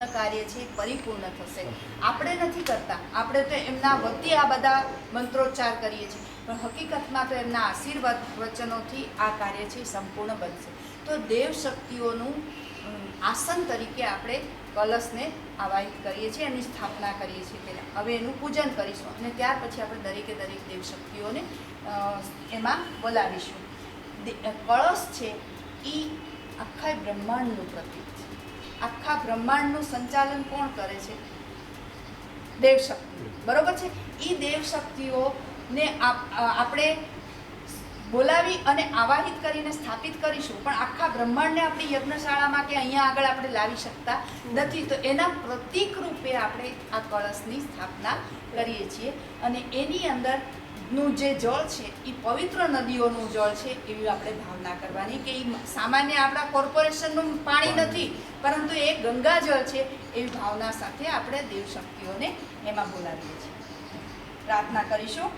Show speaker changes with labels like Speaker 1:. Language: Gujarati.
Speaker 1: કાર્ય છે પરિપૂર્ણ થશે। આપણે નથી કરતા, આપણે તો એમના વતી આ બધા મંત્રોચ્ચાર કરીએ છીએ, પણ હકીકતમાં તો એમના આશીર્વાદ વચનોથી આ કાર્ય છે સંપૂર્ણ બનશે। તો દેવ શક્તિઓનું આસન તરીકે આપણે કલશને આવાહિત કરીએ છીએ, એની સ્થાપના કરીએ છીએ। પહેલાં હવે એનું પૂજન કરીશું અને ત્યાર પછી આપણે દરેકે દરેક દેવ શક્તિઓને એમાં બોલાવીશું। કળશ છે એ આખા બ્રહ્માંડનું પ્રતીક છે। આખા બ્રહ્માંડનું સંચાલન કોણ કરે છે? દેવશક્તિ, બરોબર છે। એ દેવશક્તિઓને આપણે બોલાવી અને આવાહિત કરીને સ્થાપિત કરીશું, પણ આખા બ્રહ્માંડને આપણી યજ્ઞશાળામાં કે અહીંયા આગળ આપણે લાવી શકતા નથી। તો એના પ્રતીક રૂપે આપણે આ કળશની સ્થાપના કરીએ છીએ અને એની અંદરનું જે જળ છે એ પવિત્ર નદીઓનું જળ છે એવી આપણે ભાવના કરવાની કે એ સામાન્ય આપણા કોર્પોરેશનનું પાણી નથી, પરંતુ એ ગંગાજળ છે એવી ભાવના સાથે આપણે દેવશક્તિઓને એમાં બોલાવીએ છીએ। પ્રાર્થના કરીશું।